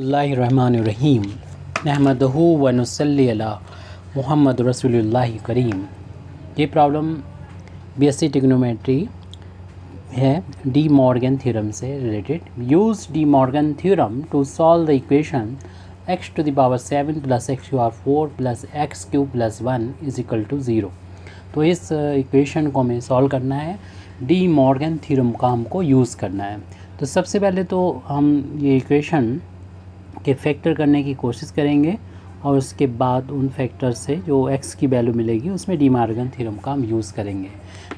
बिस्मिल्लाहिर्रहमानिर्रहीम नहमदहू व नुसल्ली अला मुहम्मद रसूलुल्लाह करीम। ये प्रॉब्लम बीएससी ट्रिग्नोमेट्री है डी मॉर्गन थ्योरम से related. Use De Morgan theorem to solve the equation x to the power 7 plus x Q R 4 plus x Q plus 1 is equal to 0। तो इस equation को हमें solve करना है, De Morgan theorem का हमको use करना है। तो सबसे पहले तो हम ये इक्वेशन के फैक्टर करने की कोशिश करेंगे और उसके बाद उन फैक्टर से जो x की वैल्यू मिलेगी उसमें डी मॉर्गन थ्योरम का हम यूज़ करेंगे।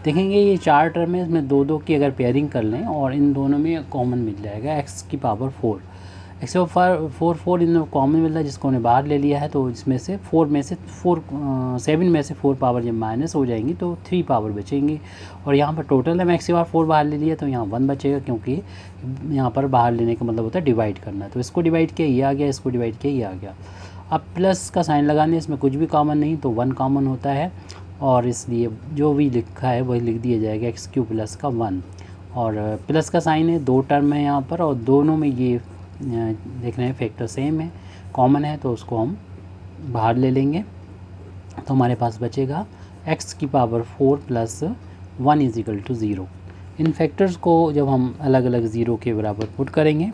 देखेंगे ये चार टर्म है, इसमें दो दो की अगर पेयरिंग कर लें और इन दोनों में कॉमन मिल जाएगा x की power 4। X power 4 in common मिल रहा है जिसको हमने बाहर ले लिया है। तो इसमें से 7 में से 4 पावर जब माइनस हो जाएंगी तो 3 पावर बचेंगी। और यहाँ पर टोटल है एक्स पावर 4 बाहर ले लिया तो यहाँ 1 बचेगा, क्योंकि यहाँ पर बाहर लेने का मतलब होता है डिवाइड करना। तो इसको डिवाइड किया ये आ गया, इसको डिवाइड किया ये आ गया। अब प्लस का साइन लगाने, इसमें कुछ भी कॉमन नहीं तो 1 कॉमन होता है और इसलिए जो भी लिखा है वही लिख दिया जाएगा एक्स क्यू प्लस का 1। और प्लस का साइन है, दो टर्म है यहाँ पर और दोनों में ये देख रहे हैं फैक्टर सेम है, कॉमन है, तो उसको हम बाहर ले लेंगे। तो हमारे पास बचेगा x की power 4 plus 1 is equal to 0। इन फैक्टर्स को जब हम अलग अलग ज़ीरो के बराबर पुट करेंगे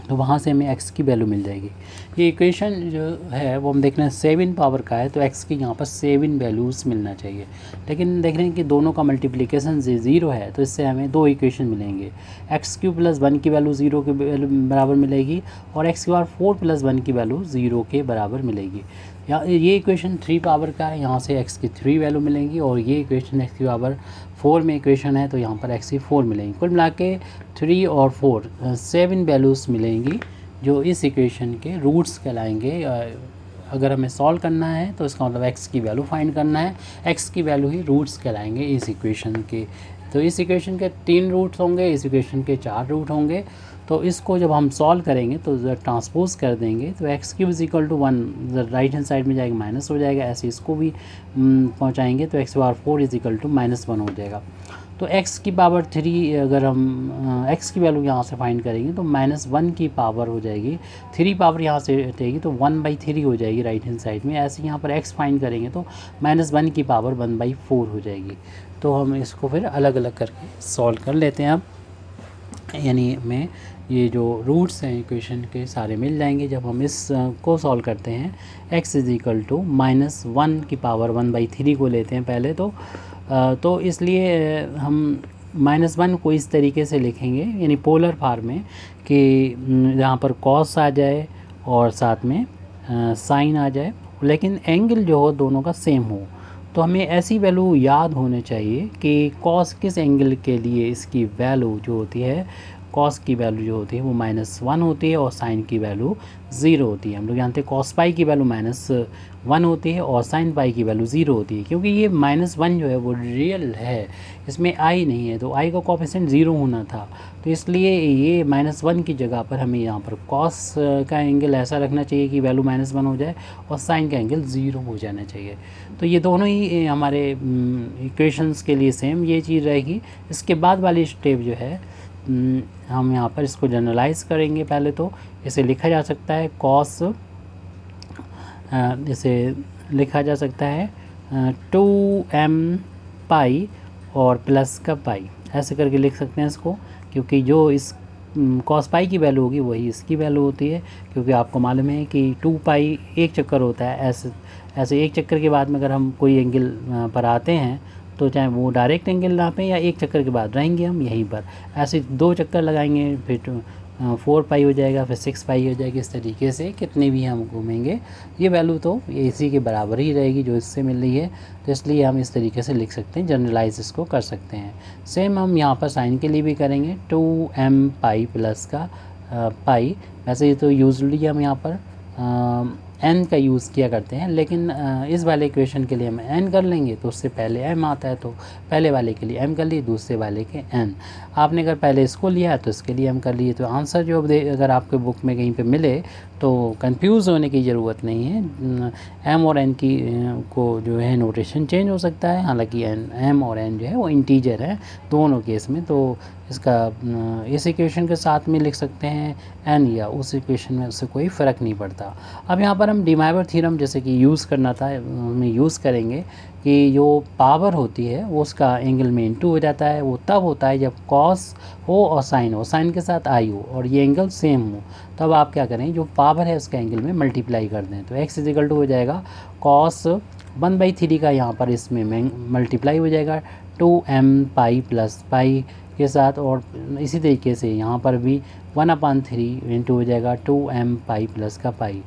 तो वहाँ से हमें x की वैल्यू मिल जाएगी। ये इक्वेशन जो है वो हम देख रहे हैं 7 पावर का है तो x की यहाँ पर 7 वैल्यूज़ मिलना चाहिए। लेकिन देख रहे हैं कि दोनों का मल्टीप्लिकेशन 0 है तो इससे हमें दो इक्वेशन मिलेंगे। एक्स क्यू प्लस 1 की वैल्यू 0 के बराबर मिलेगी और एक्स क्यू आर 4 प्लस 1 की वैल्यू 0 के बराबर मिलेगी। ये इक्वेशन 3 पावर का है, यहाँ से x की 3 वैल्यू मिलेंगी और ये इक्वेशन x की पावर 4 में इक्वेशन है तो यहाँ पर x की 4 मिलेंगी। कुल मिला के 3 और 4 7 वैल्यूज़ मिलेंगी जो इस इक्वेशन के रूट्स कहलाएंगे। अगर हमें सॉल्व करना है तो इसका मतलब x की वैल्यू फाइंड करना है, x की वैल्यू ही रूट्स कहलाएंगे इस इक्वेशन के। तो इस इक्वेशन के 3 रूट्स होंगे, इस इक्वेशन के 4 रूट होंगे। तो इसको जब हम सॉल्व करेंगे तो ट्रांसपोज कर देंगे तो x cube is equal to 1 right hand side में जाएगा माइनस हो जाएगा, ऐसे इसको भी पहुंचाएंगे तो x power 4 is equal to -1 हो जाएगा। तो x की पावर 3 अगर हम x की वैल्यू यहाँ से फाइंड करेंगे तो -1 की पावर हो जाएगी, 3 पावर यहाँ से हटेगी तो 1/3 हो जाएगी राइट हैंड साइड में। ऐसे यहाँ पर x फाइंड करेंगे तो -1 की पावर 1/4 हो जाएगी। तो हम इसको फिर अलग अलग करके सॉल्व कर लेते हैं। अब यानी हमें ये जो रूट्स हैं इक्वेशन के सारे मिल जाएंगे जब हम इस को सॉल्व करते हैं। x इज इक्वल टू -1 की पावर 1/3 को लेते हैं पहले तो इसलिए हम -1 को इस तरीके से लिखेंगे यानी पोलर फॉर्म में कि यहाँ पर कॉस आ जाए और साथ में साइन आ जाए, लेकिन एंगल जो हो दोनों का सेम हो। तो हमें ऐसी वैल्यू याद होनी चाहिए कि कॉस किस एंगल के लिए इसकी वैल्यू जो होती है, कॉस की वैल्यू जो होती है वो -1 होती है और साइन की वैल्यू 0 होती है। हम लोग जानते हैं कॉस पाई की वैल्यू -1 होती है और साइन पाई की वैल्यू 0 होती है, क्योंकि ये -1 जो है वो रियल है, इसमें आई नहीं है तो आई का कोएफिशिएंट 0 होना था। तो इसलिए ये -1 की जगह पर हमें यहाँ पर कॉस का एंगल ऐसा रखना चाहिए कि वैल्यू -1 हो जाए और साइन का एंगल 0 हो जाना चाहिए। तो ये दोनों ही हमारे इक्वेशंस के लिए सेम ये चीज़ रहेगी। इसके बाद वाली स्टेप जो है हम यहाँ पर इसको जनरलाइज करेंगे। पहले तो इसे लिखा जा सकता है कॉस, इसे लिखा जा सकता है 2m पाई और प्लस का पाई, ऐसे करके लिख सकते हैं इसको, क्योंकि जो इस कॉस पाई की वैल्यू होगी वही इसकी वैल्यू होती है। क्योंकि आपको मालूम है कि 2 पाई एक चक्कर होता है, ऐसे एक चक्कर के बाद में अगर हम कोई एंगल पर आते हैं तो चाहे वो डायरेक्ट एंगल नापें या एक चक्कर के बाद रहेंगे हम यहीं पर, ऐसे 2 चक्कर लगाएंगे फिर 4 पाई हो जाएगा, फिर 6 पाई हो जाएगी। इस तरीके से कितने भी हम घूमेंगे ये वैल्यू तो इसी के बराबर ही रहेगी जो इससे मिल रही है। तो इसलिए हम इस तरीके से लिख सकते हैं, जनरलाइज इसको कर सकते हैं। सेम हम यहाँ पर साइन के लिए भी करेंगे 2m पाई प्लस का पाई। वैसे तो यूजुअली हम यहाँ पर एन का यूज़ किया करते हैं, लेकिन इस वाले इक्वेशन के लिए हम एन कर लेंगे तो उससे पहले एम आता है, तो पहले वाले के लिए एम कर लिए, दूसरे वाले के एन। आपने अगर पहले इसको लिया है तो इसके लिए एम कर लिए। तो आंसर जो अगर आपके बुक में कहीं पे मिले तो कंफ्यूज होने की ज़रूरत नहीं है। एम और एन की को जो है नोटेशन चेंज हो सकता है, हालांकि एम और एन जो है वो इंटीजर है दोनों केस में। तो इसका इस इक्वेशन के साथ में लिख सकते हैं एन, या उस इक्वेशन में उससे कोई फ़र्क नहीं पड़ता। अब यहाँ पर हम डिमाइवर थ्योरम जैसे कि यूज़ करना था, हमें यूज़ करेंगे कि जो पावर होती है वो उसका एंगल में इनटू हो जाता है। वो तब होता है जब कॉस हो और साइन हो, साइन के साथ आई हो और ये एंगल सेम हो, तब आप क्या करें, जो पावर है उसका एंगल में मल्टीप्लाई कर दें। तो x इजिकल टू हो जाएगा कॉस 1/3 का, यहाँ पर इसमें मल्टीप्लाई हो जाएगा 2m पाई प्लस पाई के साथ, और इसी तरीके से यहाँ पर भी 1/3 इंटू हो जाएगा 2m पाई प्लस का पाई।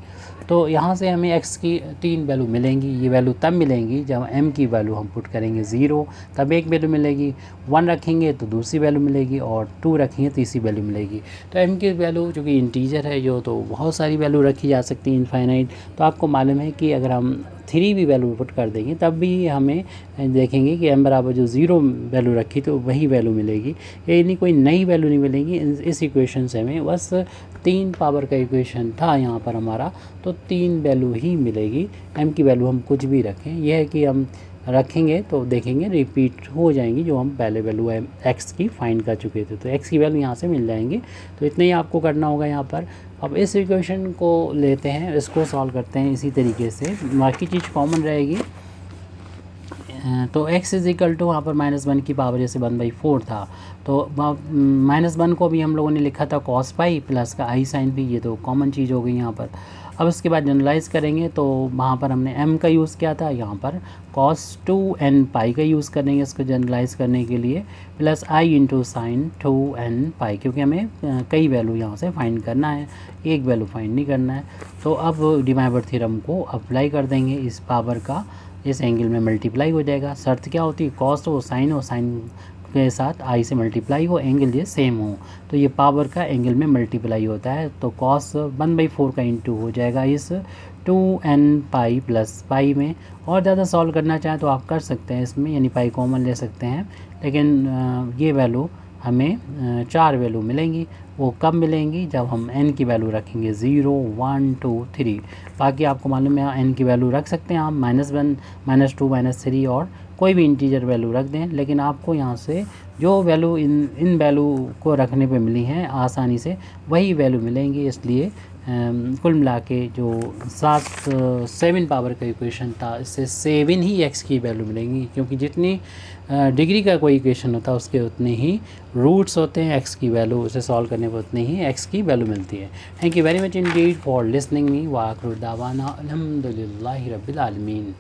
तो यहाँ से हमें x की 3 वैल्यू मिलेंगी। ये वैल्यू तब मिलेंगी जब m की वैल्यू हम पुट करेंगे 0, तब एक वैल्यू मिलेगी, 1 रखेंगे तो दूसरी वैल्यू मिलेगी, और 2 रखेंगे तीसरी वैल्यू मिलेगी। तो m की वैल्यू जो कि इंटीजर है जो, तो बहुत सारी वैल्यू रखी जा सकती है इनफाइनाइट। तो आपको मालूम है कि अगर हम 3 भी वैल्यू पुट कर देंगे तब भी हमें देखेंगे कि m बराबर जो 0 वैल्यू रखी तो वही वैल्यू मिलेगी, यानी कोई नई वैल्यू नहीं मिलेगी। इस इक्वेशन से हमें बस 3 पावर का इक्वेशन था यहाँ पर हमारा, तो 3 वैल्यू ही मिलेगी। m की वैल्यू हम कुछ भी रखें, यह है कि हम रखेंगे तो देखेंगे रिपीट हो जाएंगी जो हम पहले वैल्यू x की फाइंड कर चुके थे। तो x की वैल्यू यहाँ से मिल जाएंगी। तो इतना ही आपको करना होगा यहाँ पर। अब इस इक्वेशन को लेते हैं, इसको सॉल्व करते हैं इसी तरीके से, बाकी चीज़ कॉमन रहेगी। तो x इजिकल टू वहाँ पर -1 की पावर जैसे 1/4 था, तो -1 को भी हम लोगों ने लिखा था कॉस पाई प्लस का आई साइन भी, ये तो कॉमन चीज़ हो गई यहाँ पर। अब इसके बाद जनरलाइज़ करेंगे तो वहाँ पर हमने m का यूज़ किया था, यहाँ पर cos 2n पाई का यूज़ करेंगे इसको जनरलाइज़ करने के लिए, plus i into sine 2n पाई, क्योंकि हमें कई वैल्यू यहाँ से फाइंड करना है, एक वैल्यू फाइंड नहीं करना है। तो अब डिमाइवर थ्योरम को अप्लाई कर देंगे, इस पावर का इस एंगल में मल्टीप्लाई हो जाएगा। शर्त क्या होती है, कॉस हो साइन के साथ आई से मल्टीप्लाई हो, एंगल ये सेम हो, तो ये पावर का एंगल में मल्टीप्लाई होता है। तो कॉस 1/4 का इंटू हो जाएगा इस 2n पाई प्लस पाई में। और ज़्यादा सॉल्व करना चाहें तो आप कर सकते हैं इसमें, यानी पाई कॉमन ले सकते हैं, लेकिन ये वैल्यू हमें 4 वैल्यू मिलेंगी। वो कब मिलेंगी, जब हम n की वैल्यू रखेंगे 0 1 2 3। बाकी आपको मालूम है n की वैल्यू रख सकते हैं आप -1 -2 -3 और कोई भी इंटीजर वैल्यू रख दें, लेकिन आपको यहाँ से जो वैल्यू इन वैल्यू को रखने पे मिली हैं आसानी से वही वैल्यू मिलेंगी। इसलिए कुल मिला के जो 7 पावर का इक्वेशन था, इससे 7 ही x की वैल्यू मिलेंगी, क्योंकि जितनी डिग्री का कोई इक्वेशन होता है उसके उतने ही रूट्स होते हैं, x की वैल्यू उसे सॉल्व करने पर उतनी ही x की वैल्यू मिलती है। Thank you very much Indeed for listening me. व आखिर दावाना अल्हम्दुलिल्लाहि रब्बिल आलमीन।